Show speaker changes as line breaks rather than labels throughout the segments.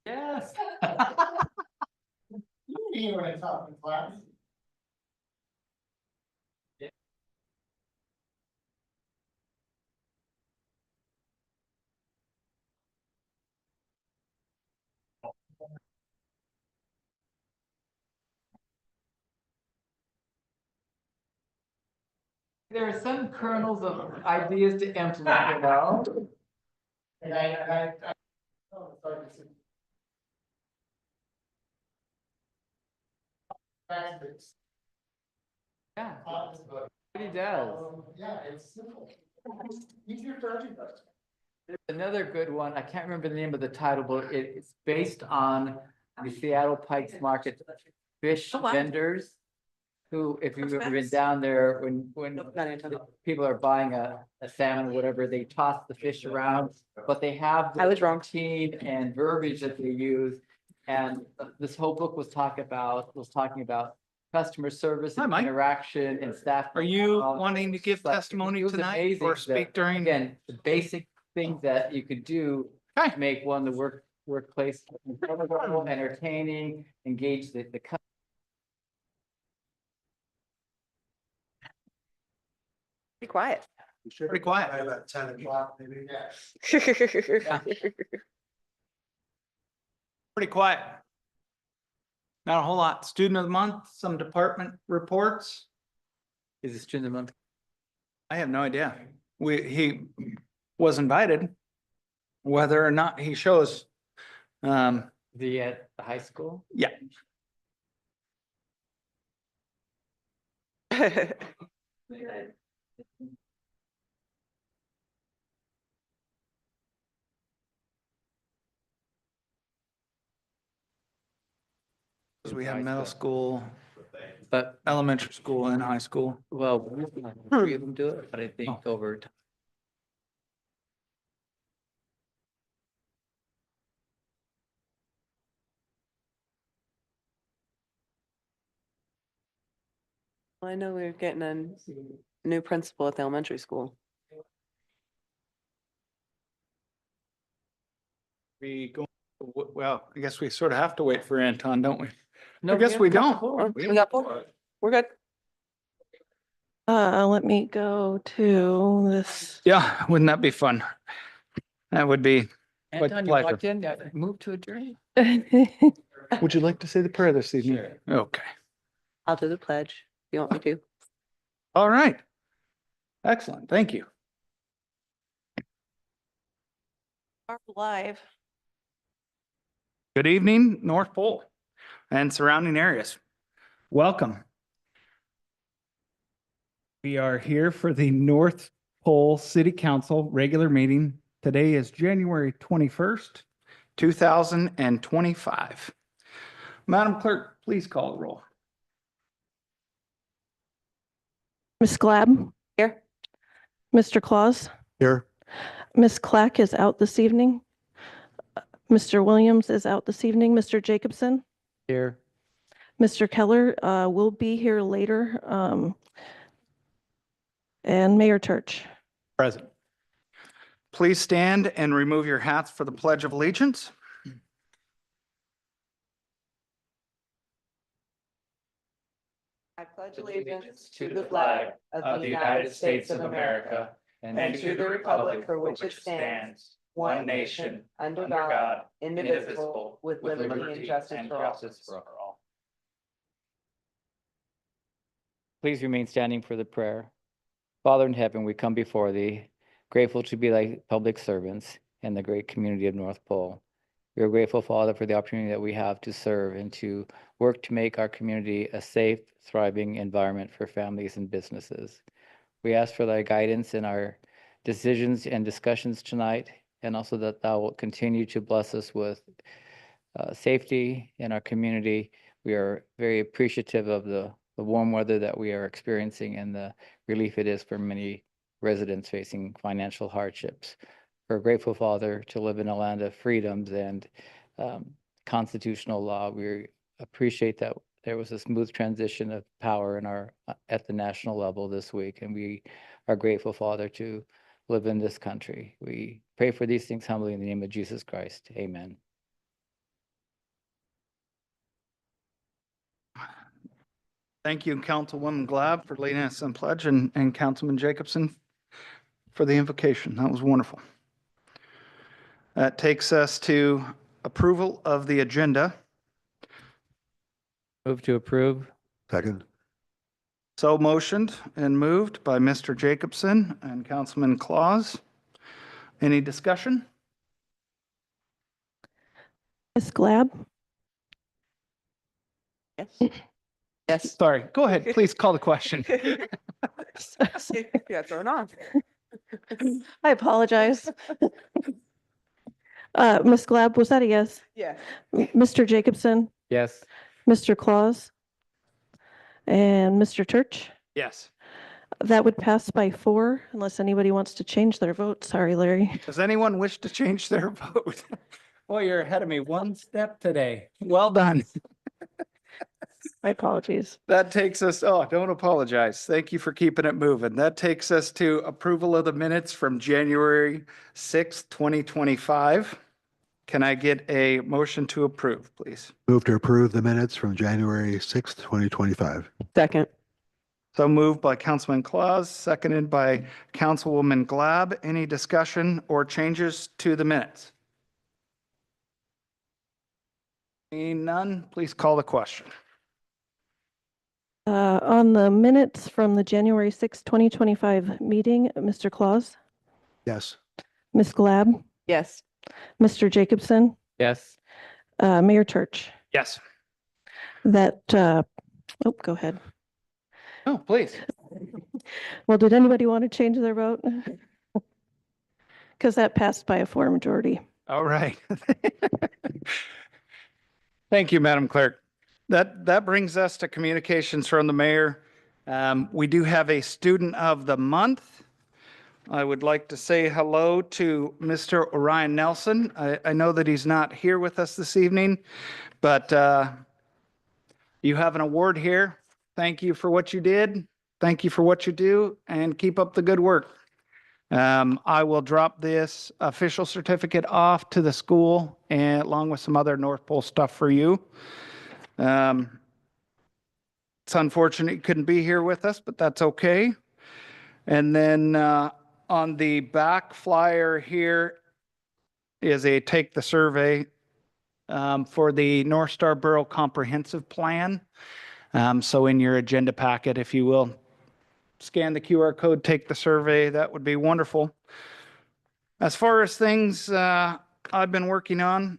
Yes.
You hear what I talk in class.
There are some kernels of ideas to implement, you know?
And I. Oh, sorry, this is- Facts.
Yeah, he does.
Yeah, it's simple. Easier for everybody.
There's another good one. I can't remember the name of the title, but it's based on the Seattle Pikes Market fish
Oh, wow.
vendors. Who, if you've
That's
ever been
fast.
down there, when
Nope, not Anton.
people are buying a salmon or whatever, they toss the fish around, but they have.
I was wrong.
Routine and verbiage that they use. And this whole book was talking about customer service
Hi,
and
Mike.
interaction and staff.
Are you wanting to give
But
testimony
it was
tonight
amazing
or
that,
speak during?
again, the basic things that you could do
Okay.
to make one, the workplace entertaining, engage the
Be quiet.
Pretty quiet.
About 10 o'clock, maybe. Yeah.
Pretty quiet. Not a whole lot. Student of the month, some department reports.
Is it student of the month?
I have no idea. He was invited. Whether or not he shows.
At the high school?
Yeah, we have middle school,
But,
elementary school and high school.
well, three of them do it, but I think over time.
Well, I know we're getting a new principal at the elementary school.
We go, well, I guess we sort of have to wait for Anton, don't we?
No,
I guess
have
we
a couple
don't.
more.
Oh, we got four. We're good.
Let me go to this.
Yeah, wouldn't that be fun? That would be. Quite the
Anton, you
pleasure.
walked in, move to adjourn.
Would you like to say the prayer this evening?
Sure.
Okay,
I'll do the pledge. If you want me to?
all right. Excellent, thank you.
Are live.
Good evening, North Pole and surrounding areas. Welcome. We are here for the North Pole City Council regular meeting. Today is January 21st, 2025. Madam Clerk, please call the roll.
Ms. Glab,
Here.
Mr. Claus,
Here.
Ms. Clack is out this evening. Mr. Williams is out this evening. Mr. Jacobson,
Here.
Mr. Keller will be here later. And Mayor Church.
Present. Please stand and remove your hats for the Pledge of Allegiance.
I pledge allegiance to the flag of the United States of America and to the republic for which it stands, one nation, under God, indivisible, with liberty and justice for all.
Please remain standing for the prayer. Father in heaven, we come before thee, grateful to be thy public servants in the great community of North Pole. We are grateful, Father, for the opportunity that we have to serve and to work to make our community a safe, thriving environment for families and businesses. We ask for thy guidance in our decisions and discussions tonight, and also that thou will continue to bless us with safety in our community. We are very appreciative of the warm weather that we are experiencing and the relief it is for many residents facing financial hardships. We're grateful, Father, to live in a land of freedoms and constitutional law. We appreciate that there was a smooth transition of power in at the national level this week, and we are grateful, Father, to live in this country. We pray for these things humbly in the name of Jesus Christ. Amen.
Thank you, Councilwoman Glab, for leading us in pledge, and Councilman Jacobson for the invocation. That was wonderful. That takes us to approval of the agenda.
Move to approve.
Second.
So motioned and moved by Mr. Jacobson and Councilman Claus. Any discussion?
Ms. Glab,
Yes. Yes.
Sorry, go ahead. Please call the question.
Yeah, thrown off.
I apologize. Ms. Glab, was that a yes?
Yeah.
Mr. Jacobson,
Yes.
Mr. Claus, and Mr. Church?
Yes.
That would pass by 4 unless anybody wants to change their vote. Sorry, Larry.
Does anyone wish to change their vote? Boy, you're ahead of me one step today. Well done.
My apologies.
That takes us, oh, don't apologize. Thank you for keeping it moving. That takes us to approval of the minutes from January 6th, 2025. Can I get a motion to approve, please?
Move to approve the minutes from January 6th, 2025.
Second.
So moved by Councilman Claus, seconded by Councilwoman Glab. Any discussion or changes to the minutes? Seeing none, please call the question.
On the minutes from the January 6, 2025 meeting, Mr. Claus,
Yes.
Ms. Glab,
Yes.
Mr. Jacobson,
Yes.
Mayor Church.
Yes.
That, go ahead.
Oh, please.
Well, did anybody want to change their vote? Because that passed by a 4 majority.
All right. Thank you, Madam Clerk. That brings us to communications from the mayor. We do have a student of the month. I would like to say hello to Mr. Orion Nelson. I know that he's not here with us this evening, but you have an award here. Thank you for what you did. Thank you for what you do, and keep up the good work. I will drop this official certificate off to the school and along with some other North Pole stuff for you. It's unfortunate you couldn't be here with us, but that's okay. And then on the back flyer here is a take the survey for the North Star Borough Comprehensive Plan. So in your agenda packet, if you will, scan the QR code, take the survey. That would be wonderful. As far as things I've been working on,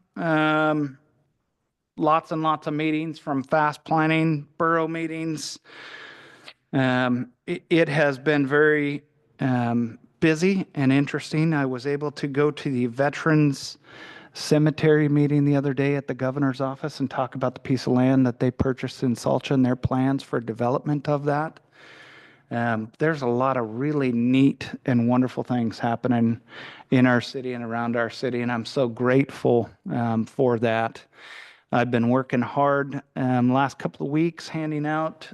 lots and lots of meetings from fast planning, borough meetings. It has been very busy and interesting. I was able to go to the Veterans Cemetery meeting the other day at the governor's office and talk about the piece of land that they purchased in Salcha and their plans for development of that. There's a lot of really neat and wonderful things happening in our city and around our city, and I'm so grateful for that. I've been working hard last couple of weeks, handing out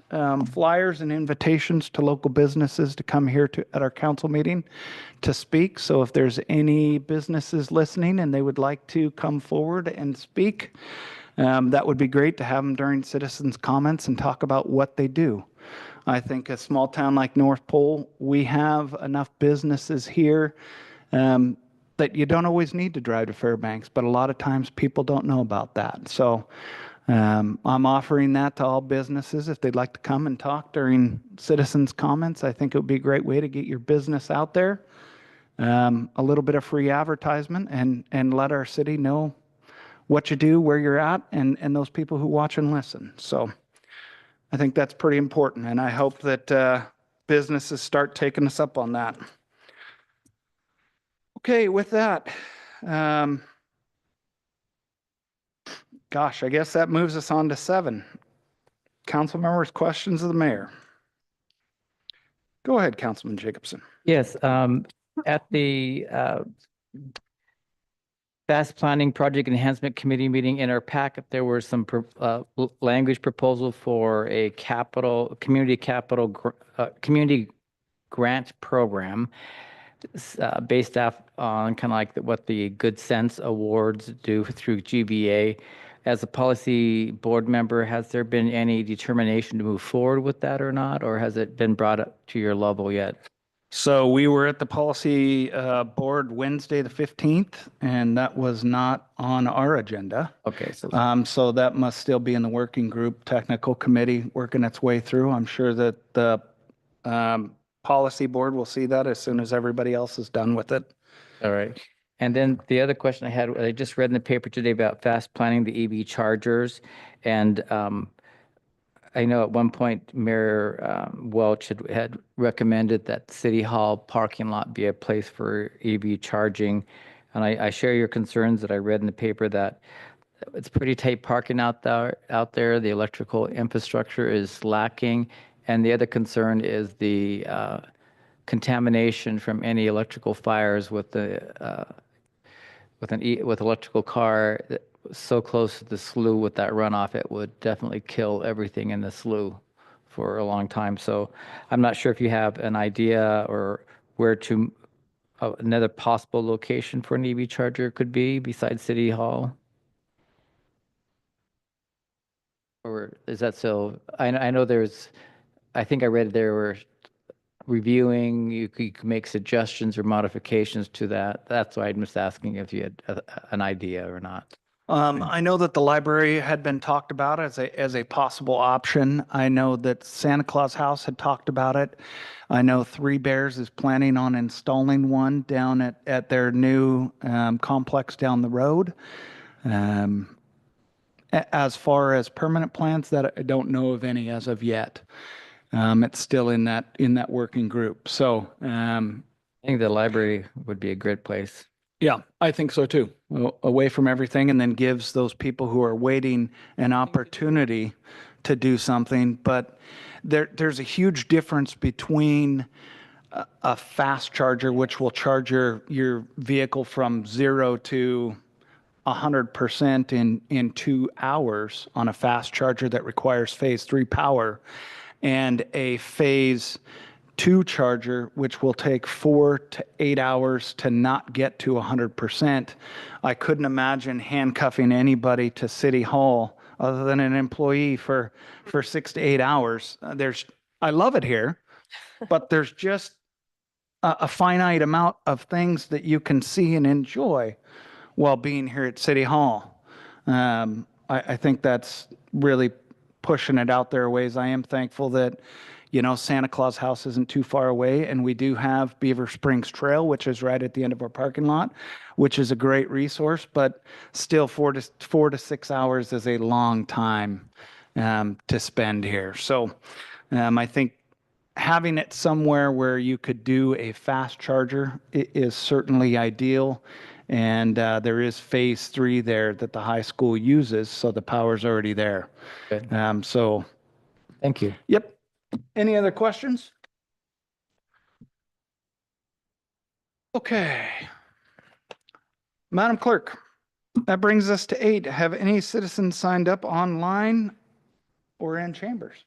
flyers and invitations to local businesses to come here at our council meeting to speak. So if there's any businesses listening and they would like to come forward and speak, that would be great to have them during citizens' comments and talk about what they do. I think a small town like North Pole, we have enough businesses here that you don't always need to drive to Fairbanks, but a lot of times people don't know about that. So I'm offering that to all businesses if they'd like to come and talk during citizens' comments. I think it would be a great way to get your business out there, a little bit of free advertisement, and let our city know what you do, where you're at, and those people who watch and listen. So I think that's pretty important, and I hope that businesses start taking us up on that. Okay, with that, gosh, I guess that moves us on to 7. Council members, questions of the mayor. Go ahead, Councilman Jacobson.
Yes, at the Fast Planning Project Enhancement Committee meeting in our packet, there were some language proposal for a community grant program based off on kind of like what the Good Sense Awards do through GBA. as a policy board member, has there been any determination to move forward with that or not? Or has it been brought up to your level yet?
So we were at the policy board Wednesday, the 15th, and that was not on our agenda.
Okay, so
So that must still be in the working group, technical committee working its way through. I'm sure that the policy board will see that as soon as everybody else is done with it.
all right. And then the other question I had, I just read in the paper today about fast planning the EV chargers. And I know at one point Mayor Welch had recommended that City Hall parking lot be a place for EV charging. And I share your concerns that I read in the paper that it's pretty tight parking out there. The electrical infrastructure is lacking. And the other concern is the contamination from any electrical fires with the with electrical car so close to the slough with that runoff, it would definitely kill everything in the slough for a long time. So I'm not sure if you have an idea or where to another possible location for an EV charger could be besides City Hall. Or is that so? I know there's, I think I read there were reviewing, you could make suggestions or modifications to that. That's why I'm just asking if you had an idea or not.
I know that the library had been talked about as a possible option. I know that Santa Claus House had talked about it. I know Three Bears is planning on installing one down at their new complex down the road. As far as permanent plans, that I don't know of any as of yet. It's still in that working group. So
I think the library would be a great place.
yeah, I think so too. Away from everything, and then gives those people who are waiting an opportunity to do something. But there's a huge difference between a fast charger, which will charge your vehicle from 0 to 100% in 2 hours on a fast charger that requires phase 3 power, and a phase 2 charger, which will take 4 to 8 hours to not get to 100%. I couldn't imagine handcuffing anybody to City Hall other than an employee for 6 to 8 hours. I love it here, but there's just a finite amount of things that you can see and enjoy while being here at City Hall. I think that's really pushing it out there a ways. I am thankful that, Santa Claus House isn't too far away, and we do have Beaver Springs Trail, which is right at the end of our parking lot, which is a great resource, but still 4 to 6 hours is a long time to spend here. So I think having it somewhere where you could do a fast charger is certainly ideal. And there is phase 3 there that the high school uses, so the power's already there.
Good.
So,
Thank you.
yep. Any other questions? Okay. Madam Clerk, that brings us to 8. Have any citizens signed up online or in chambers?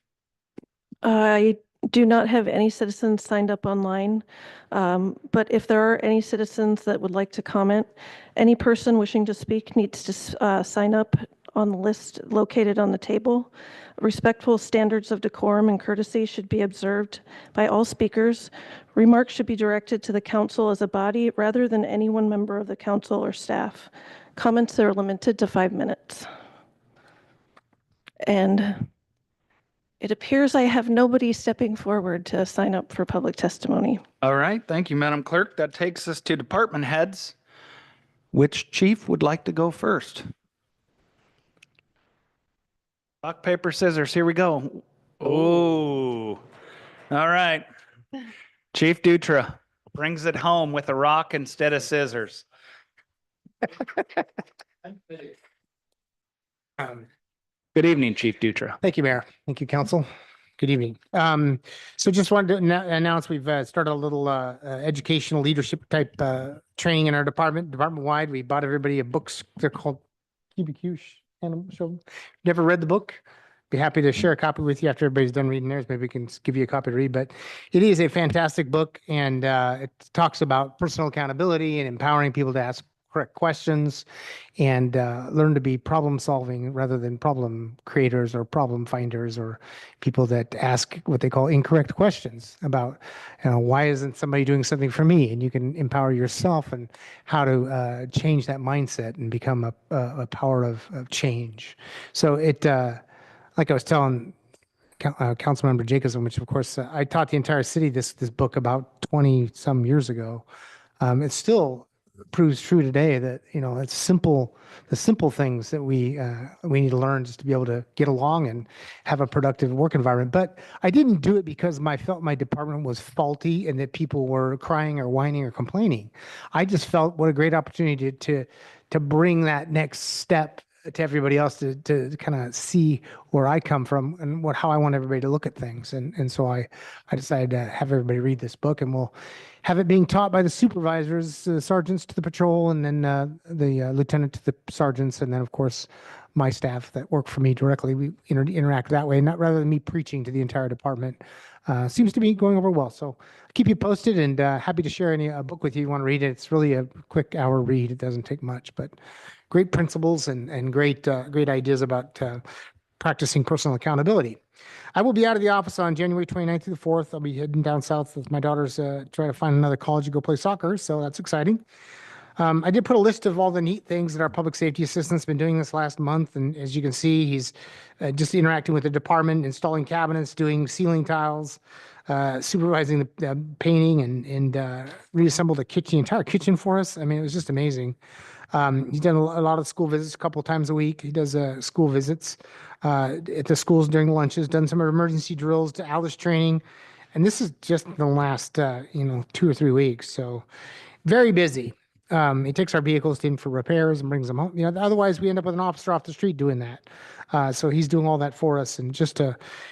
I do not have any citizens signed up online, but if there are any citizens that would like to comment, any person wishing to speak needs to sign up on the list located on the table. Respectful standards of decorum and courtesy should be observed by all speakers. Remarks should be directed to the council as a body rather than any one member of the council or staff. Comments are limited to 5 minutes. And it appears I have nobody stepping forward to sign up for public testimony.
All right. Thank you, Madam Clerk. That takes us to department heads. Which chief would like to go first? Rock, paper, scissors. Here we go. Oh. All right. Chief Dutra brings it home with a rock instead of scissors. Good evening, Chief Dutra.
Thank you, Mayor. Thank you, Council. Good evening. So just wanted to announce we've started a little educational leadership type training in our department-wide. We bought everybody a books. They're called QBQ. So never read the book? Be happy to share a copy with you after everybody's done reading theirs. Maybe we can give you a copy to read, but it is a fantastic book, and it talks about personal accountability and empowering people to ask correct questions, and learn to be problem solving rather than problem creators or problem finders or people that ask what they call incorrect questions about, why isn't somebody doing something for me? And you can empower yourself and how to change that mindset and become a power of change. So like I was telling Councilmember Jacobson, which of course I taught the entire city this book about 20 some years ago. It still proves true today that it's the simple things that we need to learn just to be able to get along and have a productive work environment. But I didn't do it because I felt my department was faulty and that people were crying or whining or complaining. I just felt what a great opportunity to bring that next step to everybody else to kind of see where I come from and how I want everybody to look at things. And so I decided to have everybody read this book, and we'll have it being taught by the supervisors, the sergeants to the patrol, and then the lieutenant to the sergeants, and then of course my staff that work for me directly. We interact that way, not rather than me preaching to the entire department. Seems to be going over well. So keep you posted, and happy to share a book with you. You want to read it. It's really a quick hour read. It doesn't take much, but great principles and great ideas about practicing personal accountability. I will be out of the office on January 29th through the 4th. I'll be heading down south with my daughters try to find another college to go play soccer. So that's exciting. I did put a list of all the neat things that our public safety assistant's been doing this last month. And as you can see, he's just interacting with the department, installing cabinets, doing ceiling tiles, supervising the painting, and reassembled the entire kitchen for us. I mean, it was just amazing. He's done a lot of school visits a couple of times a week. He does school visits at the schools during lunches, done some emergency drills to Alice training. And this is just the last, 2 or 3 weeks. So very busy. He takes our vehicles in for repairs and brings them home. Otherwise we end up with an officer off the street doing that. So he's doing all that for us, and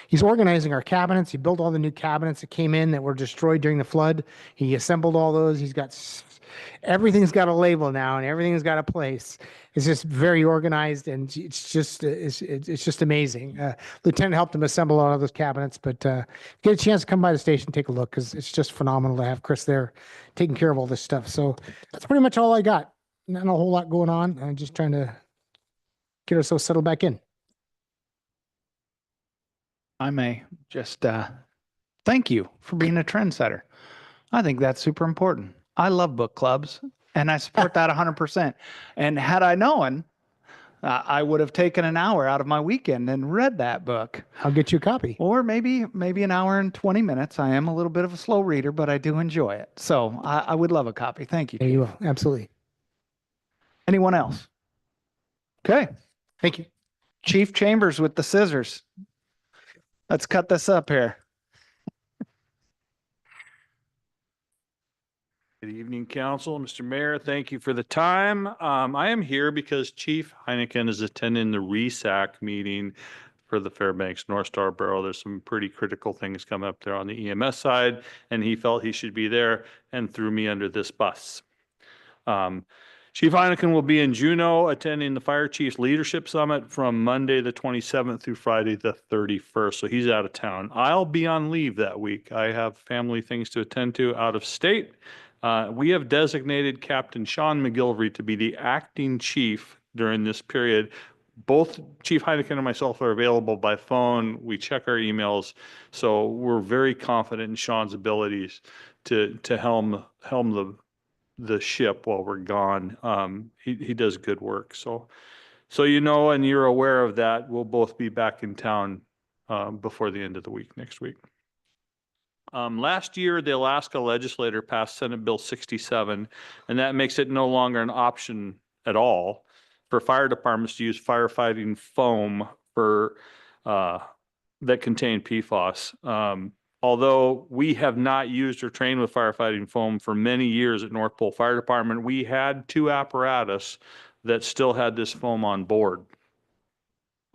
he's organizing our cabinets. He built all the new cabinets that came in that were destroyed during the flood. He assembled all those. Everything's got a label now, and everything's got a place. It's just very organized, and it's just amazing. Lieutenant helped him assemble all of those cabinets, but get a chance to come by the station, take a look, because it's just phenomenal to have Chris there taking care of all this stuff. So that's pretty much all I got. Not a whole lot going on. I'm just trying to get ourselves settled back in.
I may just thank you for being a trendsetter. I think that's super important. I love book clubs, and I support that 100%. And had I known, I would have taken an hour out of my weekend and read that book.
I'll get you a copy.
Or maybe an hour and 20 minutes. I am a little bit of a slow reader, but I do enjoy it. So I would love a copy. Thank you.
There you will. Absolutely.
Anyone else? Okay.
Thank you.
Chief Chambers with the scissors. Let's cut this up here.
Good evening, Council. Mr. Mayor, thank you for the time. I am here because Chief Heineken is attending the RESAC meeting for the Fairbanks North Star Borough. There's some pretty critical things coming up there on the EMS side, and he felt he should be there and threw me under this bus. Chief Heineken will be in Juneau attending the Fire Chiefs Leadership Summit from Monday the 27th through Friday the 31st. So he's out of town. I'll be on leave that week. I have family things to attend to out of state. We have designated Captain Sean McGilvery to be the acting chief during this period. Both Chief Heineken and myself are available by phone. We check our emails. So we're very confident in Sean's abilities to helm the ship while we're gone. He does good work. So and you're aware of that. We'll both be back in town before the end of the week next week. Last year, the Alaska legislature passed Senate Bill 67, and that makes it no longer an option at all for fire departments to use firefighting foam that contain PFAS. Although we have not used or trained with firefighting foam for many years at North Pole Fire Department, we had 2 apparatus that still had this foam on board.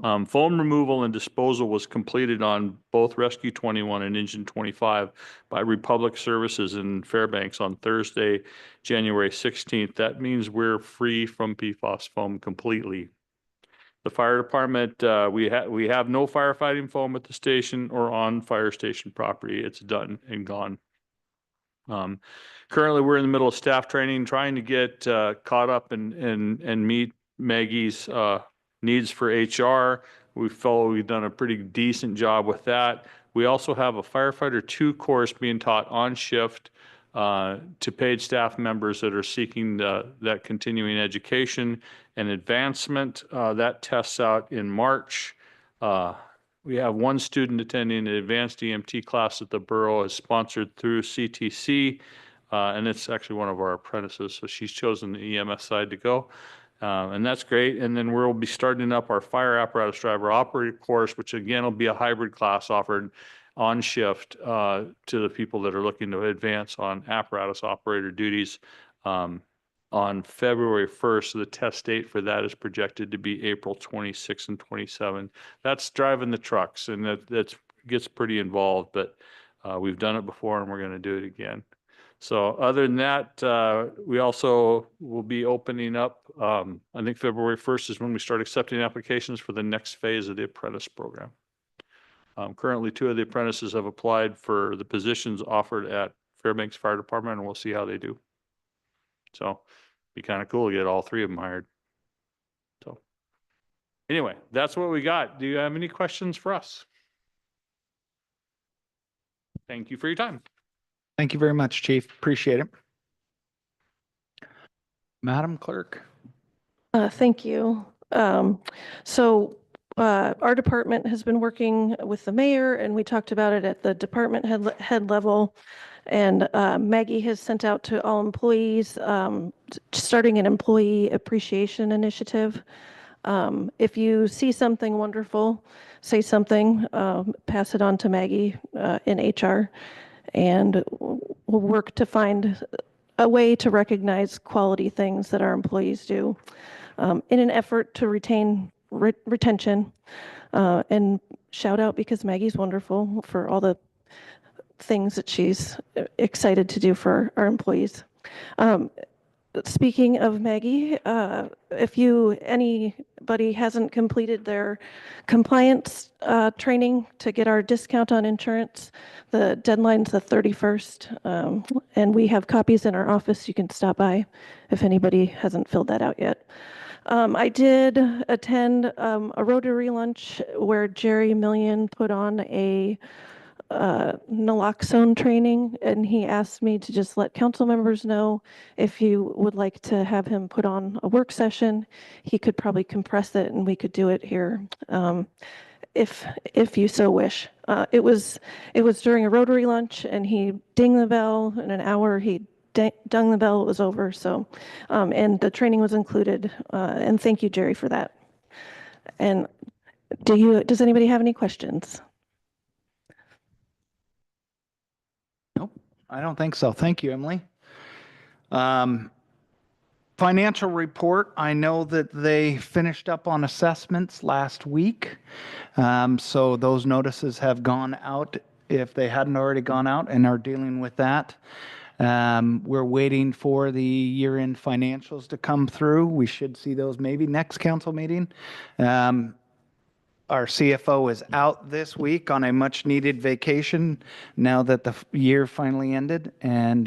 Foam removal and disposal was completed on both Rescue 21 and Engine 25 by Republic Services in Fairbanks on Thursday, January 16th. That means we're free from PFAS foam completely. The fire department, we have no firefighting foam at the station or on fire station property. It's done and gone. Currently, we're in the middle of staff training, trying to get caught up and meet Maggie's needs for HR. We feel we've done a pretty decent job with that. We also have a firefighter 2 course being taught on shift to paid staff members that are seeking that continuing education and advancement. That tests out in March. We have one student attending an advanced EMT class that the borough is sponsored through CTC, and it's actually one of our apprentices, so she's chosen the EMS side to go. And that's great. And then we'll be starting up our fire apparatus driver operator course, which again will be a hybrid class offered on shift to the people that are looking to advance on apparatus operator duties on February 1st. So the test date for that is projected to be April 26 and 27. That's driving the trucks, and that gets pretty involved, but we've done it before and we're going to do it again. So other than that, we also will be opening up, I think February 1st is when we start accepting applications for the next phase of the apprentice program. Currently, 2 of the apprentices have applied for the positions offered at Fairbanks Fire Department, and we'll see how they do. So be kind of cool to get all 3 of them hired. So anyway, that's what we got. Do you have any questions for us? Thank you for your time.
Thank you very much, Chief. Appreciate it. Madam Clerk.
Thank you. Our department has been working with the mayor, and we talked about it at the department head level. And Maggie has sent out to all employees, starting an employee appreciation initiative. If you see something wonderful, say something, pass it on to Maggie in HR, and we'll work to find a way to recognize quality things that our employees do in an effort to retain retention, and shout out because Maggie's wonderful for all the things that she's excited to do for our employees. Speaking of Maggie, if anybody hasn't completed their compliance training to get our discount on insurance, the deadline's the 31st, and we have copies in our office. You can stop by if anybody hasn't filled that out yet. I did attend a Rotary lunch where Jerry Million put on a naloxone training, and he asked me to just let council members know if you would like to have him put on a work session. He could probably compress it and we could do it here if you so wish. It was during a Rotary lunch, and he dinged the bell. In an hour he dung the bell. It was over. So and the training was included, and thank you, Jerry, for that. And does anybody have any questions?
I don't think so. Thank you, Emily. Financial report. I know that they finished up on assessments last week. So those notices have gone out if they hadn't already gone out, and are dealing with that. We're waiting for the year-end financials to come through. We should see those maybe next council meeting. Our CFO is out this week on a much-needed vacation now that the year finally ended, and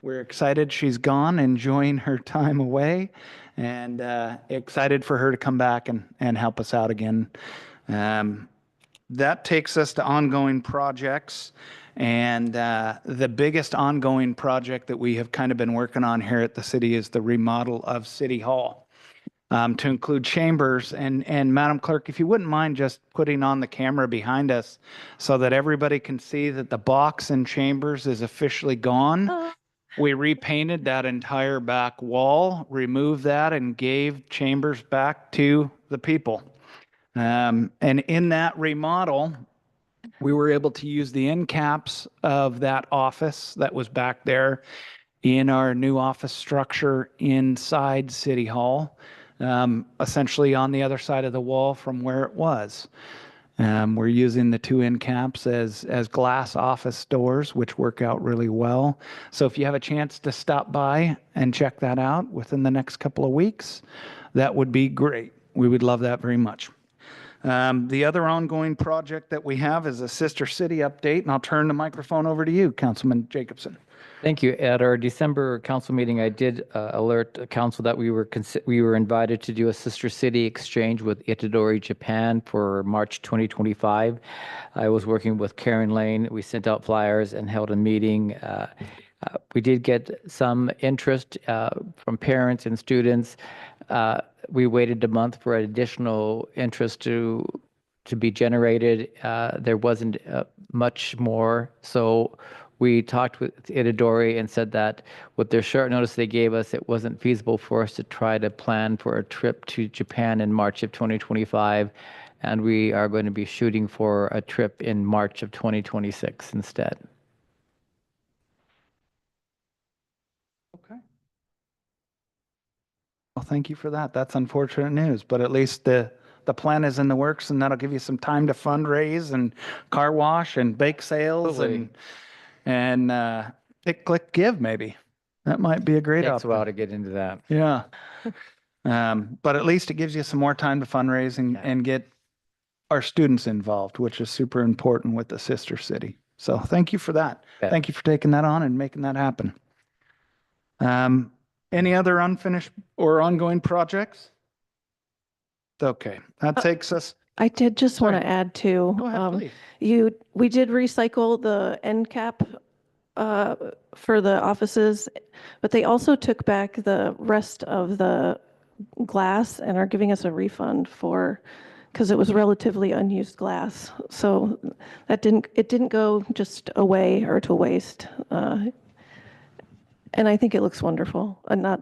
we're excited she's gone, enjoying her time away, and excited for her to come back and help us out again. That takes us to ongoing projects, and the biggest ongoing project that we have kind of been working on here at the city is the remodel of City Hall. To include chambers. And Madam Clerk, if you wouldn't mind just putting on the camera behind us so that everybody can see that the box in chambers is officially gone. We repainted that entire back wall, removed that, and gave chambers back to the people. And in that remodel, we were able to use the end caps of that office that was back there in our new office structure inside City Hall. Essentially on the other side of the wall from where it was. We're using the 2 end caps as glass office doors, which work out really well. So if you have a chance to stop by and check that out within the next couple of weeks, that would be great. We would love that very much. The other ongoing project that we have is a Sister City update, and I'll turn the microphone over to you, Councilman Jacobson.
Thank you. At our December council meeting, I did alert the council that we were invited to do a sister city exchange with Itadori, Japan for March 2025. I was working with Karen Lane. We sent out flyers and held a meeting. We did get some interest from parents and students. We waited a month for additional interest to be generated. There wasn't much more, so we talked with Itadori and said that with their short notice they gave us, it wasn't feasible for us to try to plan for a trip to Japan in March of 2025, and we are going to be shooting for a trip in March of 2026 instead.
Okay. Well, thank you for that. That's unfortunate news, but at least the plan is in the works, and that'll give you some time to fundraise and car wash and bake sales and pick, click, give maybe. That might be a great
Takes a
option.
while to get into that.
Yeah. But at least it gives you some more time to fundraise and get our students involved, which is super important with the sister city. So thank you for that.
Yeah.
Thank you for taking that on and making that happen. Any other unfinished or ongoing projects? Okay, that takes us.
I did just want
Sorry.
to add too.
Go ahead, please.
We did recycle the end cap for the offices, but they also took back the rest of the glass and are giving us a refund because it was relatively unused glass. So it didn't go just away or to waste. And I think it looks wonderful and not.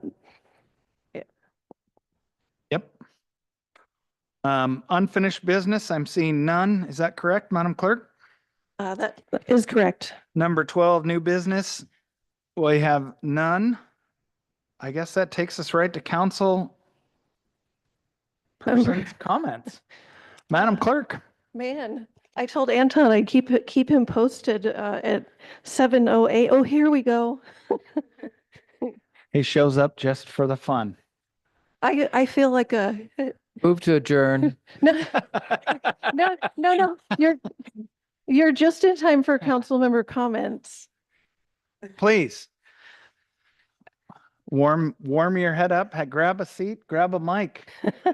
Yep. Unfinished business, I'm seeing none. Is that correct, Madam Clerk?
That is correct.
Number 12, new business. We have none. I guess that takes us right to council person's comments. Madam Clerk.
Man, I told Anton I'd keep him posted at 7:08. Oh, here we go.
He shows up just for the fun.
I feel like a
Move to adjourn.
no. You're just in time for council member comments.
Please. Warm your head up, grab a seat, grab a mic.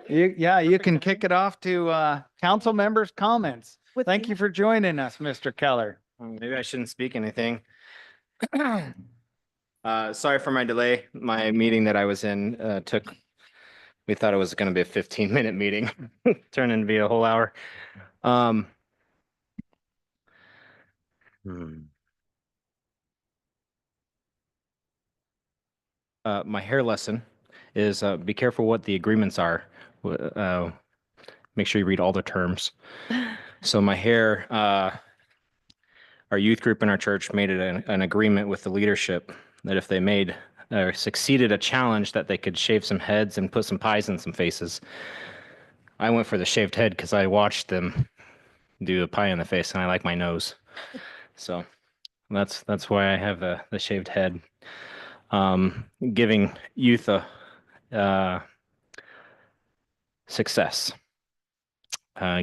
You can kick it off to council members' comments. Thank you for joining us, Mr. Keller.
Maybe I shouldn't speak anything. Sorry for my delay. My meeting that I was in we thought it was going to be a 15-minute meeting, turned into be a whole hour. My hair lesson is be careful what the agreements are. Make sure you read all the terms. So my hair, our youth group in our church made it an agreement with the leadership that if they made or succeeded a challenge that they could shave some heads and put some pies in some faces. I went for the shaved head because I watched them do a pie in the face and I like my nose. So that's why I have the shaved head. Giving youth a success,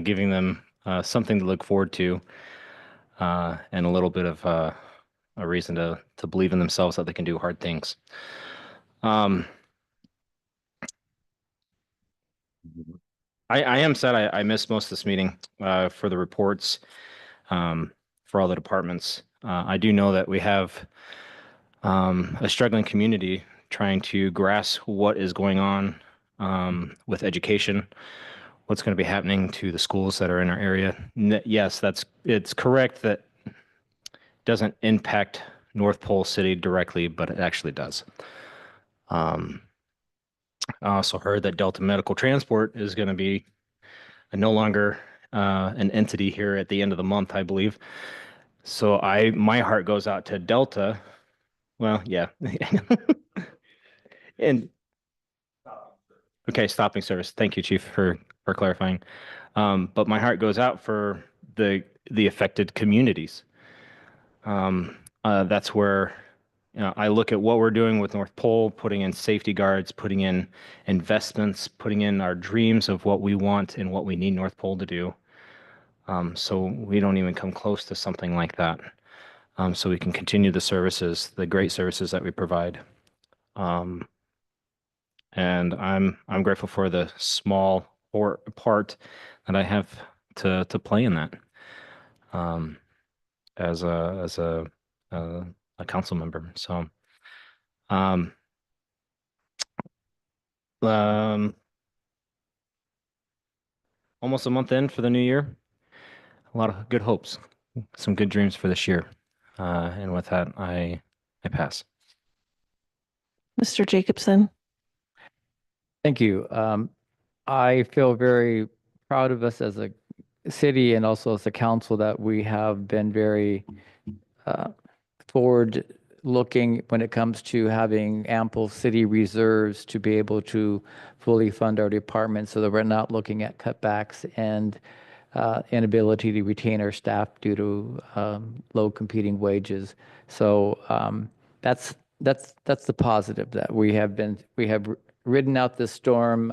giving them something to look forward to, and a little bit of a reason to believe in themselves that they can do hard things. I am sad I missed most of this meeting for the reports for all the departments. I do know that we have a struggling community trying to grasp what is going on with education, what's going to be happening to the schools that are in our area. Yes, it's correct that it doesn't impact North Pole City directly, but it actually does. I also heard that Delta Medical Transport is going to be no longer an entity here at the end of the month, I believe. So my heart goes out to Delta. Well, yeah. And okay, stopping service. Thank you, Chief, for clarifying. But my heart goes out for the affected communities. That's where I look at what we're doing with North Pole, putting in safety guards, putting in investments, putting in our dreams of what we want and what we need North Pole to do. So we don't even come close to something like that. So we can continue the services, the great services that we provide. And I'm grateful for the small part that I have to play in that. As a council member. So, um, almost a month in for the new year. A lot of good hopes, some good dreams for this year. And with that, I pass.
Mr. Jacobson.
Thank you. I feel very proud of us as a city and also as a council that we have been very forward looking when it comes to having ample city reserves to be able to fully fund our department so that we're not looking at cutbacks and inability to retain our staff due to low competing wages. So that's the positive that we have ridden out this storm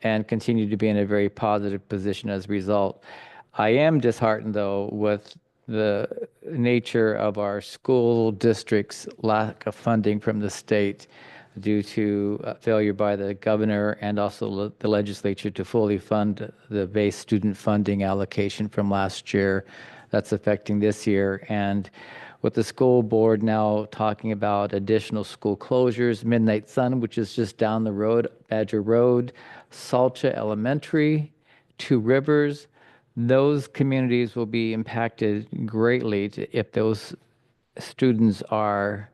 and continue to be in a very positive position as a result. I am disheartened though with the nature of our school district's lack of funding from the state due to failure by the governor and also the legislature to fully fund the base student funding allocation from last year. That's affecting this year. And with the school board now talking about additional school closures, Midnight Sun, which is just down the road, Badger Road, Salcha Elementary, Two Rivers, those communities will be impacted greatly if those students are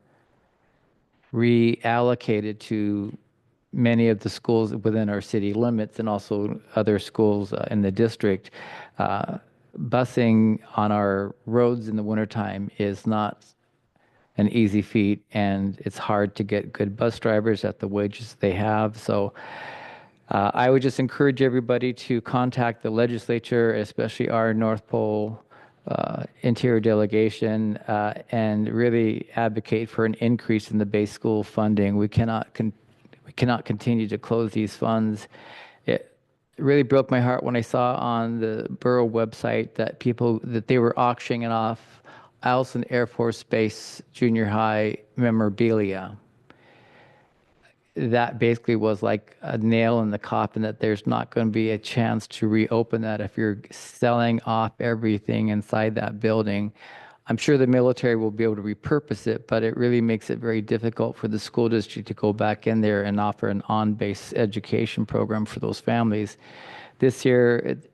reallocated to many of the schools within our city limits and also other schools in the district. Busing on our roads in the wintertime is not an easy feat, and it's hard to get good bus drivers at the wages they have. So I would just encourage everybody to contact the legislature, especially our North Pole interior delegation, and really advocate for an increase in the base school funding. We cannot continue to close these funds. It really broke my heart when I saw on the borough website that they were auctioning off Eielson Air Force Base Junior High memorabilia. That basically was like a nail in the coffin that there's not going to be a chance to reopen that if you're selling off everything inside that building. I'm sure the military will be able to repurpose it, but it really makes it very difficult for the school district to go back in there and offer an on-base education program for those families. This year, it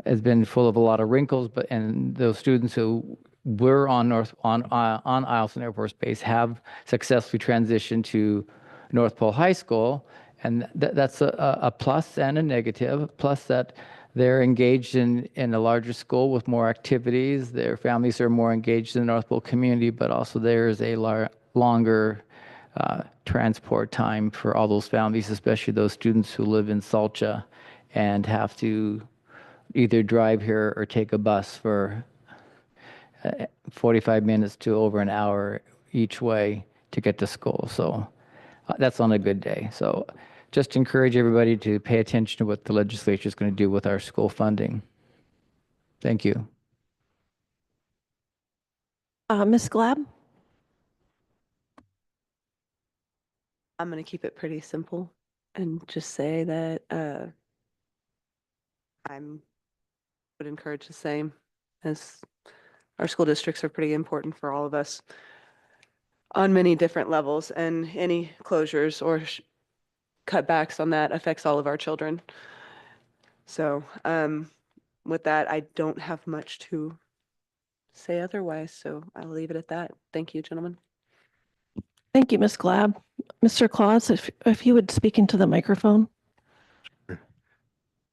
has been full of a lot of wrinkles, and those students who were on Eielson Air Force Base have successfully transitioned to North Pole High School, and that's a plus and a negative. Plus that they're engaged in a larger school with more activities. Their families are more engaged in the North Pole community, but also there is a longer transport time for all those families, especially those students who live in Salcha and have to either drive here or take a bus for 45 minutes to over an hour each way to get to school. So that's on a good day. So just encourage everybody to pay attention to what the legislature is going to do with our school funding. Thank you.
Ms. Glab?
I'm going to keep it pretty simple and just say that I would encourage the same, as our school districts are pretty important for all of us on many different levels, and any closures or cutbacks on that affects all of our children. So with that, I don't have much to say otherwise, so I'll leave it at that. Thank you, gentlemen.
Thank you, Ms. Glab. Mr. Claus, if you would speak into the microphone.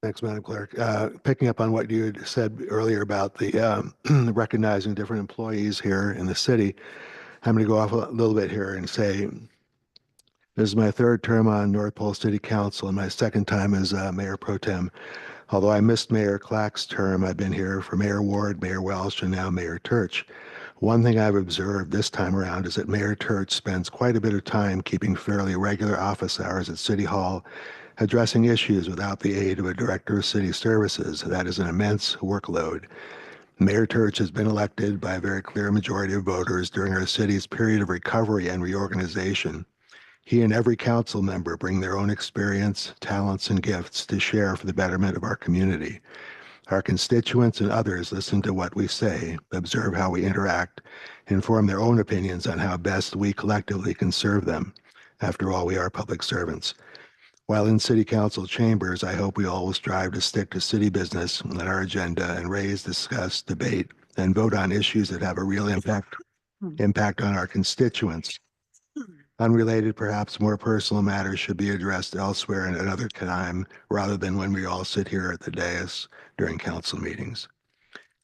Thanks, Madam Clerk. Picking up on what you had said earlier about the recognizing different employees here in the city, I'm going to go off a little bit here and say, this is my third term on North Pole City Council and my second time as Mayor Pro Tem. Although I missed Mayor Clack's term, I've been here for Mayor Ward, Mayor Welsh, and now Mayor Turch. One thing I've observed this time around is that Mayor Turch spends quite a bit of time keeping fairly regular office hours at City Hall, addressing issues without the aid of a director of city services. That is an immense workload. Mayor Turch has been elected by a very clear majority of voters during our city's period of recovery and reorganization. He and every council member bring their own experience, talents, and gifts to share for the betterment of our community. Our constituents and others listen to what we say, observe how we interact, and form their own opinions on how best we collectively can serve them. After all, we are public servants. While in city council chambers, I hope we all will strive to stick to city business and our agenda and raise, discuss, debate, and vote on issues that have a real impact on our constituents. Unrelated, perhaps more personal matters should be addressed elsewhere and at another time, rather than when we all sit here at the dais during council meetings.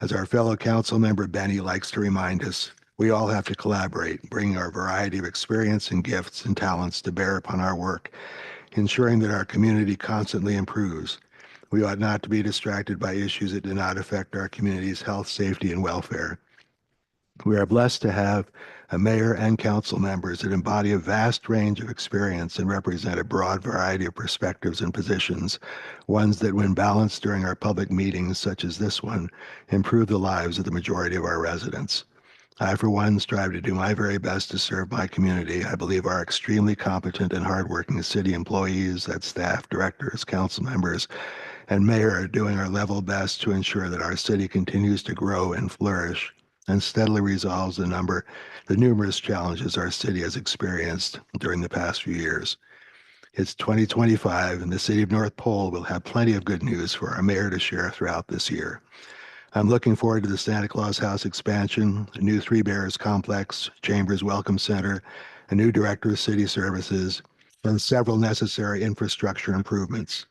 As our fellow council member Benny likes to remind us, we all have to collaborate, bringing our variety of experience and gifts and talents to bear upon our work, ensuring that our community constantly improves. We ought not to be distracted by issues that do not affect our community's health, safety, and welfare. We are blessed to have a mayor and council members that embody a vast range of experience and represent a broad variety of perspectives and positions, ones that, when balanced during our public meetings such as this one, improve the lives of the majority of our residents. I, for one, strive to do my very best to serve my community. I believe our extremely competent and hardworking city employees, that's staff, directors, council members, and mayor are doing our level best to ensure that our city continues to grow and flourish and steadily resolves the numerous challenges our city has experienced during the past few years. It's 2025, and the city of North Pole will have plenty of good news for our mayor to share throughout this year. I'm looking forward to the Santa Claus House expansion, a new Three Bears complex, Chambers Welcome Center, a new director of city services, and several necessary infrastructure improvements.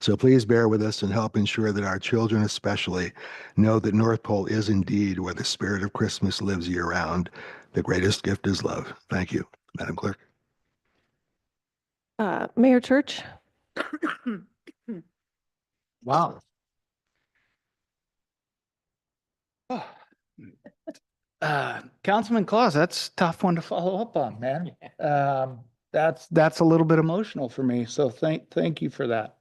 So please bear with us and help ensure that our children especially know that North Pole is indeed where the spirit of Christmas lives year-round. The greatest gift is love. Thank you, Madam Clerk.
Mayor Church?
Wow. Councilman Claus, that's a tough one to follow up on, man. That's a little bit emotional for me. So thank you for that.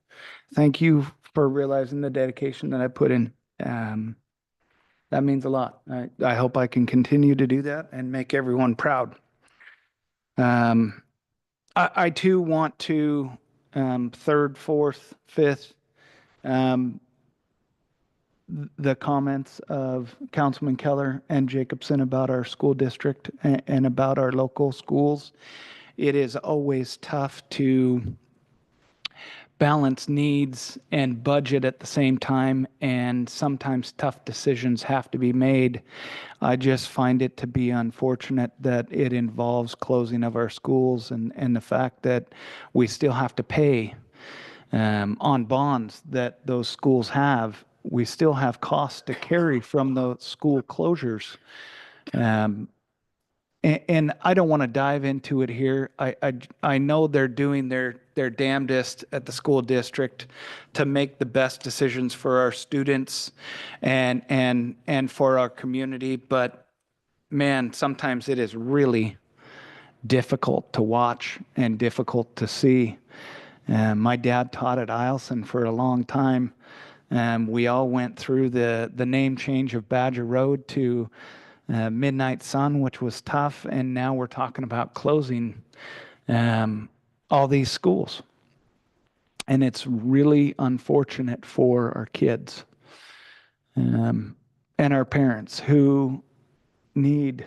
Thank you for realizing the dedication that I put in. That means a lot. I hope I can continue to do that and make everyone proud. I too want to, third, fourth, fifth, the comments of Councilman Keller and Jacobson about our school district and about our local schools. It is always tough to balance needs and budget at the same time, and sometimes tough decisions have to be made. I just find it to be unfortunate that it involves closing of our schools and the fact that we still have to pay on bonds that those schools have. We still have costs to carry from the school closures. And I don't want to dive into it here. I know they're doing their damnedest at the school district to make the best decisions for our students and for our community. But man, sometimes it is really difficult to watch and difficult to see. My dad taught at Eielson for a long time. We all went through the name change of Badger Road to Midnight Sun, which was tough, and now we're talking about closing all these schools. And it's really unfortunate for our kids and our parents who need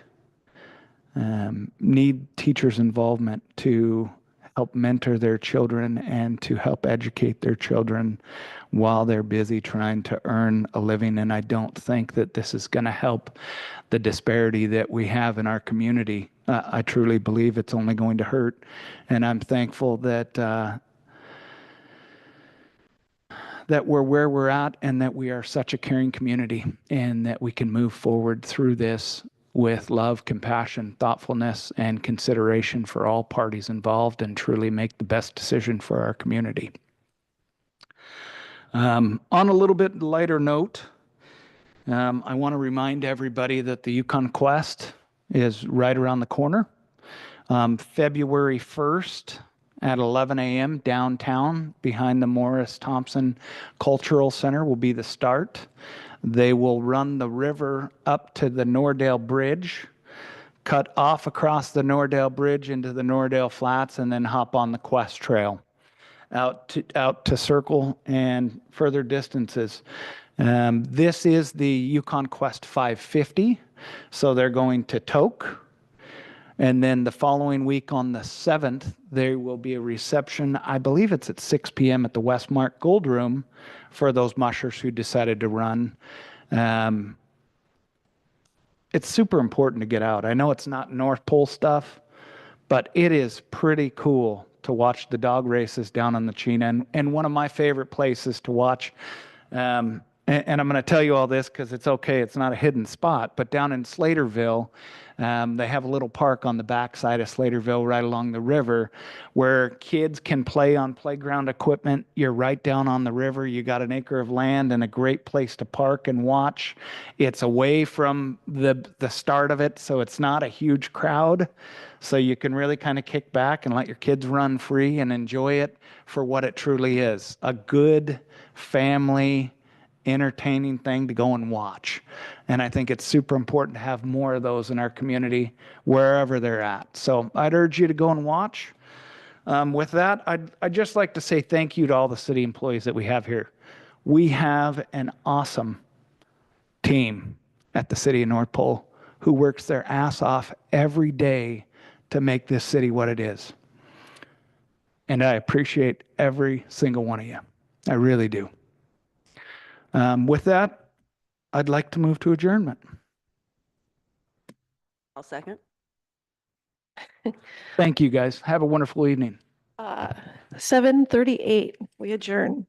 teachers' involvement to help mentor their children and to help educate their children while they're busy trying to earn a living. And I don't think that this is going to help the disparity that we have in our community. I truly believe it's only going to hurt. And I'm thankful that that we're where we're at and that we are such a caring community and that we can move forward through this with love, compassion, thoughtfulness, and consideration for all parties involved and truly make the best decision for our community. On a little bit lighter note, I want to remind everybody that the Yukon Quest is right around the corner. February 1st at 11 a.m. downtown behind the Morris Thompson Cultural Center will be the start. They will run the river up to the Nordale Bridge, cut off across the Nordale Bridge into the Nordale Flats, and then hop on the Quest Trail out to Circle and further distances. This is the Yukon Quest 550, so they're going to Tok. And then the following week on the 7th, there will be a reception. I believe it's at 6 p.m. at the Westmark Gold Room for those mushers who decided to run. It's super important to get out. I know it's not North Pole stuff, but it is pretty cool to watch the dog races down on the Chena. And one of my favorite places to watch, and I'm going to tell you all this because it's okay, it's not a hidden spot, but down in Slaterville, they have a little park on the backside of Slaterville right along the river where kids can play on playground equipment. You're right down on the river. You got an acre of land and a great place to park and watch. It's away from the start of it, so it's not a huge crowd. So you can really kind of kick back and let your kids run free and enjoy it for what it truly is. A good family entertaining thing to go and watch. And I think it's super important to have more of those in our community wherever they're at. So I'd urge you to go and watch. With that, I'd just like to say thank you to all the city employees that we have here. We have an awesome team at the city of North Pole who works their ass off every day to make this city what it is. And I appreciate every single one of you. I really do. With that, I'd like to move to adjournment.
I'll second.
Thank you, guys. Have a wonderful evening.
7:38, we adjourn.